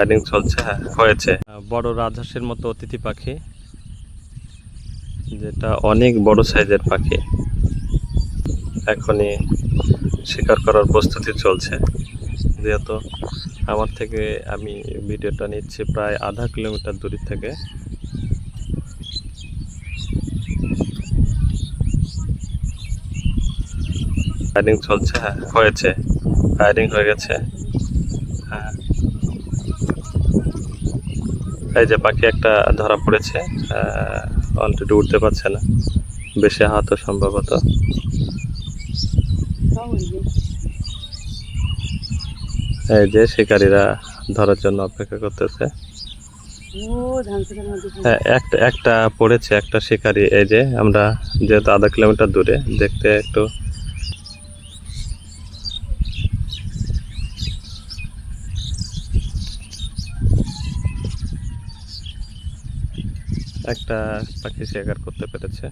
Running চলছে, হ্যাঁ হয়েছে। বড় রাজহাঁসের মতো অতিথি পাখি, যেটা অনেক বড় সাইজের পাখি, এখনই শিকার করার প্রস্তুতি চলছে। যেহেতু আমার থেকে আমি ভিডিওটা নিচ্ছি প্রায় আধা কিলোমিটার দূর থেকে। ফায়ারিং চলছে, হ্যাঁ হয়েছে, ফায়ারিং হয়ে গেছে। হ্যাঁ, এই যে পাখি একটা ধরা পড়েছে, অলরেডি উঠতে পারছে না, বেশি আহত সম্ভবত। এই যে শিকারীরা ধরার জন্য অপেক্ষা করতেছে। হ্যাঁ, একটা একটা পড়েছে, একটা শিকারী। এই যে আমরা যেহেতু আধা কিলোমিটার দূরে, দেখতে একটু একটা পাখি শিকার করতে পেরেছে।